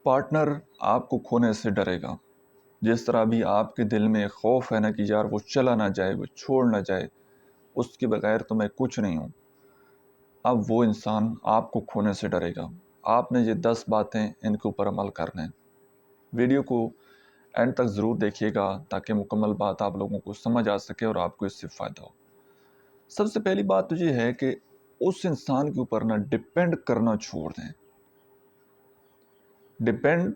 Partner آپ کو کھونے سے ڈرے گا، جس طرح بھی آپ کے دل میں خوف ہے نا کہ یار وہ چلا نہ جائے، وہ چھوڑ نہ جائے، اس کے بغیر تو میں کچھ نہیں ہوں، اب وہ انسان آپ کو کھونے سے ڈرے گا۔ آپ نے یہ 10 باتیں ان کے اوپر عمل کرنا ہے۔ ویڈیو کو اینڈ تک ضرور دیکھیے گا تاکہ مکمل بات آپ لوگوں کو سمجھ آ سکے اور آپ کو اس سے فائدہ ہو۔ سب سے پہلی بات تو یہ ہے کہ اس انسان کے اوپر ڈیپینڈ کرنا چھوڑ دیں۔ ڈیپینڈ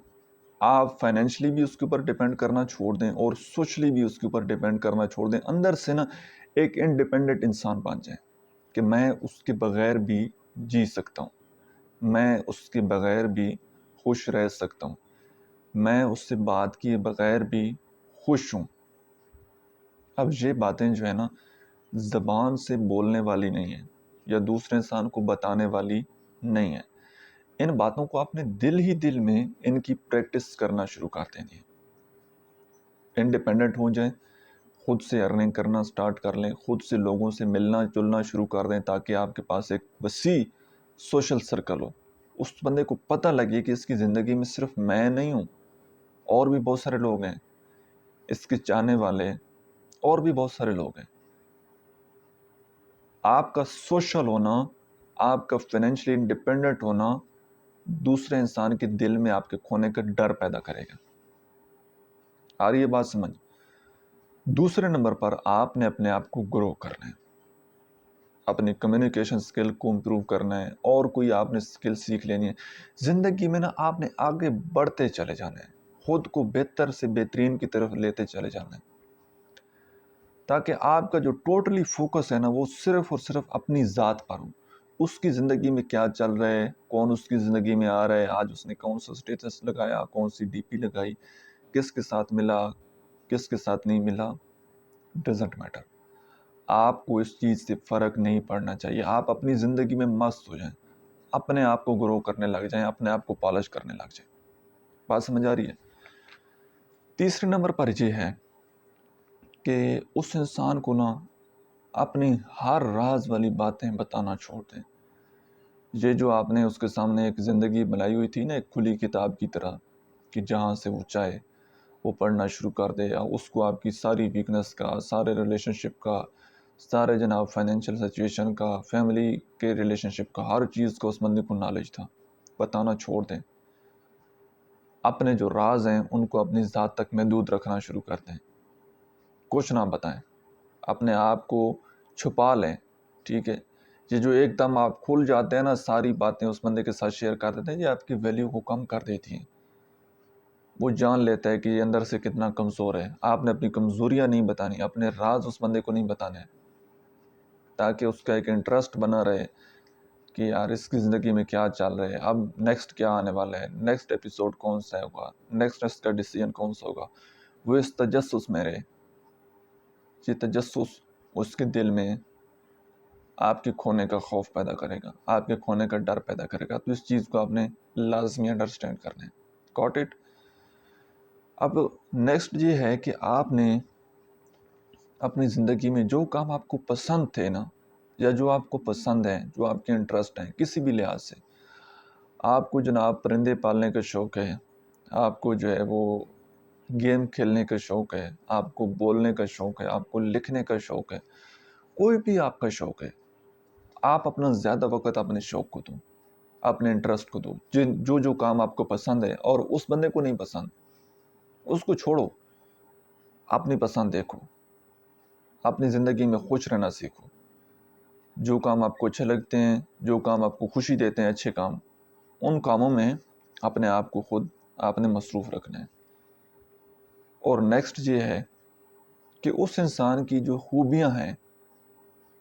آپ فائنینشلی بھی اس کے اوپر ڈیپینڈ کرنا چھوڑ دیں اور سوشلی بھی اس کے اوپر ڈیپینڈ کرنا چھوڑ دیں۔ اندر سے ایک انڈیپینڈنٹ انسان بن جائیں کہ میں اس کے بغیر بھی جی سکتا ہوں، میں اس کے بغیر بھی خوش رہ سکتا ہوں، میں اس سے بات کیے بغیر بھی خوش ہوں۔ اب یہ باتیں جو ہے زبان سے بولنے والی نہیں ہیں یا دوسرے انسان کو بتانے والی نہیں ہیں۔ ان باتوں کو اپنے دل میں ان کی پریکٹس کرنا شروع کر دیں گے۔ انڈیپینڈنٹ ہو جائیں، خود سے ارننگ کرنا سٹارٹ کر لیں، خود سے لوگوں سے ملنا جلنا شروع کر دیں تاکہ آپ کے پاس ایک وسیع سوشل سرکل ہو۔ اس بندے کو پتہ لگے کہ اس کی زندگی میں صرف میں نہیں ہوں، اور بھی بہت سارے لوگ ہیں، اس کے چاہنے والے اور بھی بہت سارے لوگ ہیں۔ آپ کا سوشل ہونا، آپ کا فائنینشلی انڈیپینڈنٹ ہونا دوسرے انسان کے دل میں آپ کے کھونے کا ڈر پیدا کرے گا۔ آ رہی ہے بات سمجھ؟ دوسرے نمبر پر آپ نے اپنے آپ کو گرو کرنا ہے، اپنی کمیونیکیشن سکل کو امپروو کرنا ہے، اور کوئی آپ نے سکل سیکھ لینی ہے۔ زندگی میں آپ نے آگے بڑھتے چلے جانا ہے، خود کو بہتر سے بہترین کی طرف لیتے چلے جانا ہے، تاکہ آپ کا جو ٹوٹلی فوکس ہے وہ صرف اور صرف اپنی ذات پر ہو۔ اس کی زندگی میں کیا چل رہا ہے، کون اس کی زندگی میں آ رہا ہے، آج اس نے کون سا سٹیٹس لگایا، کون سی ڈی پی لگائی، کس کے ساتھ ملا، کس کے ساتھ نہیں ملا، ڈزنٹ میٹر۔ آپ کو اس چیز سے فرق نہیں پڑنا چاہیے۔ آپ اپنی زندگی میں مست ہو جائیں، اپنے آپ کو گرو کرنے لگ جائیں، اپنے آپ کو پالش کرنے لگ جائیں۔ بات سمجھ آ رہی ہے؟ تیسرے نمبر پر یہ ہے کہ اس انسان کو اپنی ہر راز والی باتیں بتانا چھوڑ دیں۔ یہ جو آپ نے اس کے سامنے ایک زندگی بنائی ہوئی تھی ایک کھلی کتاب کی طرح، کہ جہاں سے وہ چاہے وہ پڑھنا شروع کر دے، یا اس کو آپ کی ساری ویکنس کا، سارے ریلیشن شپ کا، سارے فائنینشیل سچویشن کا، فیملی کے ریلیشن شپ کا، ہر چیز کا اس بندے کو نالج تھا، بتانا چھوڑ دیں۔ اپنے جو راز ہیں ان کو اپنی ذات تک محدود رکھنا شروع کر دیں، کچھ نہ بتائیں، اپنے آپ کو چھپا لیں، ٹھیک ہے؟ یہ جو ایک دم آپ کھل جاتے ہیں ساری باتیں اس بندے کے ساتھ شیئر کر دیتے ہیں، یہ آپ کی ویلیو کو کم کر دیتی ہیں۔ وہ جان لیتا ہے کہ یہ اندر سے کتنا کمزور ہے۔ آپ نے اپنی کمزوریاں نہیں بتانی، اپنے راز اس بندے کو نہیں بتانے، تاکہ اس کا ایک انٹرسٹ بنا رہے کہ یار اس کی زندگی میں کیا چل رہا ہے، اب نیکسٹ کیا آنے والا ہے، نیکسٹ ایپیسوڈ کون سا ہوگا، نیکسٹ اس کا ڈیسیژن کون سا ہوگا۔ وہ اس تجسس میں رہے۔ یہ تجسس اس کے دل میں آپ کے کھونے کا خوف پیدا کرے گا، آپ کے کھونے کا ڈر پیدا کرے گا۔ تو اس چیز کو آپ نے لازمی انڈرسٹینڈ کرنا ہے۔ Got it? اب نیکسٹ یہ ہے کہ آپ نے اپنی زندگی میں جو کام آپ کو پسند تھے یا جو آپ کو پسند ہیں، جو آپ کے انٹرسٹ ہیں کسی بھی لحاظ سے، آپ کو پرندے پالنے کا شوق ہے، آپ کو وہ گیم کھیلنے کا شوق ہے، آپ کو بولنے کا شوق ہے، آپ کو لکھنے کا شوق ہے، کوئی بھی آپ کا شوق ہے، آپ اپنا زیادہ وقت اپنے شوق کو دو، اپنے انٹرسٹ کو دو۔ جو کام آپ کو پسند ہے اور اس بندے کو نہیں پسند، اس کو چھوڑو، اپنی پسند دیکھو، اپنی زندگی میں خوش رہنا سیکھو۔ جو کام آپ کو اچھے لگتے ہیں، جو کام آپ کو خوشی دیتے ہیں، اچھے کام، ان کاموں میں اپنے آپ کو خود آپ نے مصروف رکھنا ہے۔ اور نیکسٹ یہ ہے کہ اس انسان کی جو خوبیاں ہیں،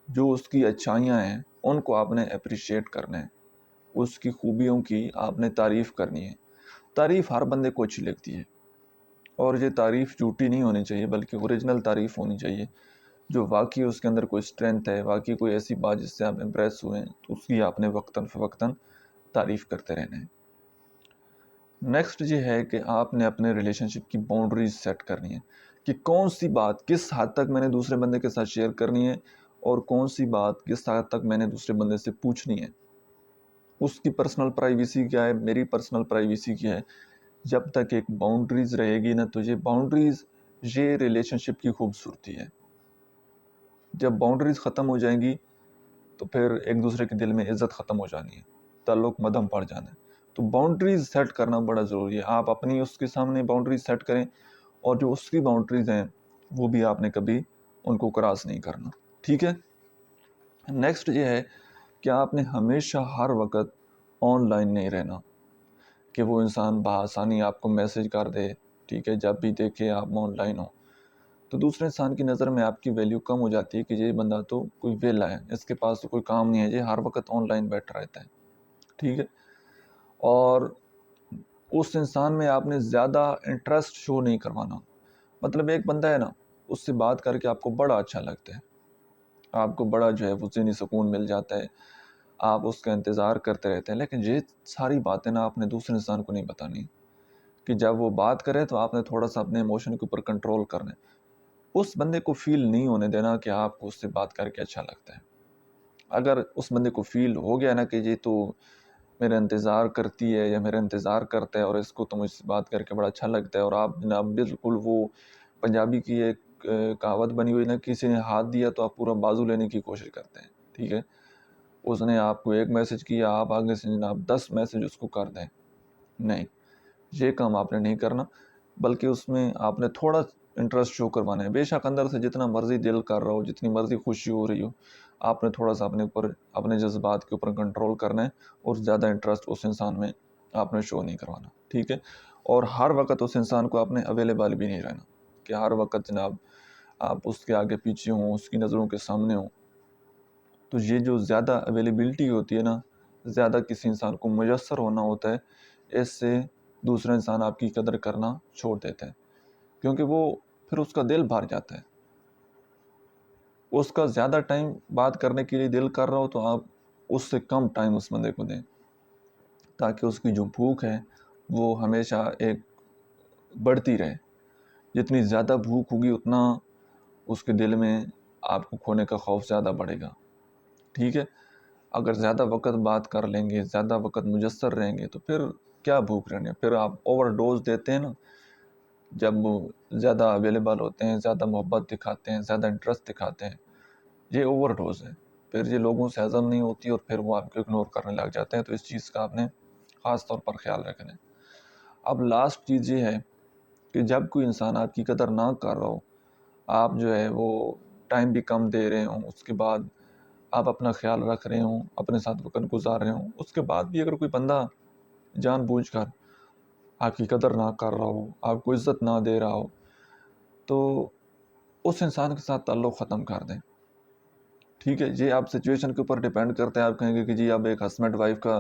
جو اس کی اچھائیاں ہیں، ان کو آپ نے اپریشیٹ کرنا ہے۔ اس کی خوبیوں کی آپ نے تعریف کرنی ہے۔ تعریف ہر بندے کو اچھی لگتی ہے، اور یہ تعریف جھوٹی نہیں ہونی چاہیے بلکہ اوریجنل تعریف ہونی چاہیے، جو واقعی اس کے اندر کوئی اسٹرینتھ ہے، واقعی کوئی ایسی بات جس سے آپ امپریس ہوئے ہیں، تو اس کی آپ نے وقتاً فوقتاً تعریف کرتے رہنا ہے۔ نیکسٹ یہ ہے کہ آپ نے اپنے ریلیشن شپ کی باؤنڈریز سیٹ کرنی ہے، کہ کون سی بات کس حد تک میں نے دوسرے بندے کے ساتھ شیئر کرنی ہے، اور کون سی بات کس حد تک میں نے دوسرے بندے سے پوچھنی ہے۔ اس کی پرسنل پرائیویسی کیا ہے، میری پرسنل پرائیویسی کیا ہے، جب تک ایک باؤنڈریز رہے گی نا، تو یہ باؤنڈریز یہ ریلیشن شپ کی خوبصورتی ہے. جب باؤنڈریز ختم ہو جائیں گی تو پھر ایک دوسرے کے دل میں عزت ختم ہو جانی ہے، تعلق مدھم پڑ جانا ہے. تو باؤنڈریز سیٹ کرنا بڑا ضروری ہے. آپ اپنی اس کے سامنے باؤنڈریز سیٹ کریں، اور جو اس کی باؤنڈریز ہیں وہ بھی آپ نے کبھی ان کو کراس نہیں کرنا. ٹھیک ہے. نیکسٹ یہ ہے کہ آپ نے ہمیشہ ہر وقت آن لائن نہیں رہنا، کہ وہ انسان بآسانی آپ کو میسج کر دے. ٹھیک ہے. جب بھی دیکھے آپ آن لائن ہو تو دوسرے انسان کی نظر میں آپ کی ویلیو کم ہو جاتی ہے، کہ یہ بندہ تو کوئی ویلا ہے، اس کے پاس تو کوئی کام نہیں ہے، یہ ہر وقت آن لائن بیٹھا رہتا ہے. ٹھیک ہے. اور اس انسان میں آپ نے زیادہ انٹرسٹ شو نہیں کروانا. مطلب ایک بندہ ہے نا، اس سے بات کر کے آپ کو بڑا اچھا لگتا ہے، آپ کو بڑا جو ہے وہ ذہنی سکون مل جاتا ہے، آپ اس کا انتظار کرتے رہتے ہیں. لیکن یہ ساری باتیں نا آپ نے دوسرے انسان کو نہیں بتانی، کہ جب وہ بات کرے تو آپ نے تھوڑا سا اپنے ایموشن کے اوپر کنٹرول کرنا ہے. اس بندے کو فیل نہیں ہونے دینا کہ آپ کو اس سے بات کر کے اچھا لگتا ہے. اگر اس بندے کو فیل ہو گیا نا کہ یہ تو میرا انتظار کرتی ہے یا میرا انتظار کرتا ہے، اور اس کو تو مجھ سے بات کر کے بڑا اچھا لگتا ہے، اور آپ جناب بالکل وہ پنجابی کی ایک کہاوت بنی ہوئی نا، کسی نے ہاتھ دیا تو آپ پورا بازو لینے کی کوشش کرتے ہیں. ٹھیک ہے. اس نے آپ کو ایک میسج کیا، آپ آگے سے جناب 10 میسج اس کو کر دیں. نہیں، یہ کام آپ نے نہیں کرنا، بلکہ اس میں آپ نے تھوڑا انٹرسٹ شو کروانا ہے. بے شک اندر سے جتنا مرضی دل کر رہا ہو، جتنی مرضی خوشی ہو رہی ہو، آپ نے تھوڑا سا اپنے اوپر، اپنے جذبات کے اوپر کنٹرول کرنا ہے، اور زیادہ انٹرسٹ اس انسان میں آپ نے شو نہیں کروانا. ٹھیک ہے. اور ہر وقت اس انسان کو آپ نے اویلیبل بھی نہیں رہنا، کہ ہر وقت جناب آپ اس کے آگے پیچھے ہوں، اس کی نظروں کے سامنے ہوں. تو یہ جو زیادہ اویلیبلٹی ہوتی ہے نا، زیادہ کسی انسان کو میسر ہونا ہوتا ہے، اس سے دوسرا انسان آپ کی قدر کرنا چھوڑ دیتا ہے، کیونکہ وہ پھر اس کا دل بھر جاتا ہے. اس کا زیادہ ٹائم بات کرنے کے لیے دل کر رہا ہو تو آپ اس سے کم ٹائم اس بندے کو دیں، تاکہ اس کی جو بھوک ہے وہ ہمیشہ ایک بڑھتی رہے. جتنی زیادہ بھوک ہوگی اتنا اس کے دل میں آپ کو کھونے کا خوف زیادہ بڑھے گا. ٹھیک ہے. اگر زیادہ وقت بات کر لیں گے، زیادہ وقت میسر رہیں گے، تو پھر کیا بھوک رہنے، پھر آپ اوور ڈوز دیتے ہیں نا. جب وہ زیادہ اویلیبل ہوتے ہیں، زیادہ محبت دکھاتے ہیں، زیادہ انٹرسٹ دکھاتے ہیں، یہ اوور ڈوز ہے. پھر یہ لوگوں سے ہضم نہیں ہوتی، اور پھر وہ آپ کو اگنور کرنے لگ جاتے ہیں. تو اس چیز کا آپ نے خاص طور پر خیال رکھنا ہے. اب لاسٹ چیز یہ ہے کہ جب کوئی انسان آپ کی قدر نہ کر رہا ہو، آپ جو ہے وہ ٹائم بھی کم دے رہے ہوں، اس کے بعد آپ اپنا خیال رکھ رہے ہوں، اپنے ساتھ وقت گزار رہے ہوں، اس کے بعد بھی اگر کوئی بندہ جان بوجھ کر آپ کی قدر نہ کر رہا ہو، آپ کو عزت نہ دے رہا ہو، تو اس انسان کے ساتھ تعلق ختم کر دیں. ٹھیک ہے. یہ آپ سچویشن کے اوپر ڈیپینڈ کرتا ہے. آپ کہیں گے کہ جی اب ایک ہسبینڈ وائف کا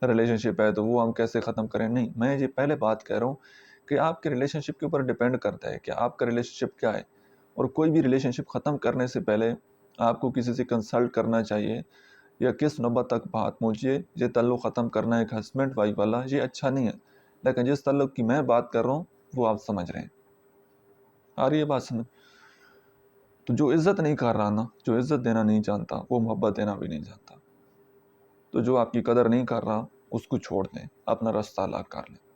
ریلیشن شپ ہے تو وہ ہم کیسے ختم کریں. نہیں، میں یہ پہلے بات کہہ رہا ہوں کہ آپ کے ریلیشن شپ کے اوپر ڈیپینڈ کرتا ہے کہ آپ کا ریلیشن شپ کیا ہے. اور کوئی بھی ریلیشن شپ ختم کرنے سے پہلے آپ کو کسی سے کنسلٹ کرنا چاہیے، یا کس نوبت تک بات پہنچیے. یہ تعلق ختم کرنا ایک ہسبینڈ وائف والا یہ اچھا نہیں ہے. لیکن جس تعلق کی میں بات کر رہا ہوں وہ آپ سمجھ رہے ہیں. آ رہی ہے بات سمجھ؟ تو جو عزت نہیں کر رہا نا، جو عزت دینا نہیں جانتا، وہ محبت دینا بھی نہیں جانتا. تو جو آپ کی قدر نہیں کر رہا اس کو چھوڑ دیں، اپنا رستہ الگ کر لیں.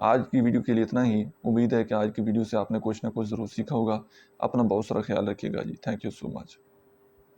آج کی ویڈیو کے لیے اتنا ہی. امید ہے کہ آج کی ویڈیو سے آپ نے کچھ نہ کچھ ضرور سیکھا ہوگا. اپنا بہت سارا خیال رکھیے گا جی. Thank you so much.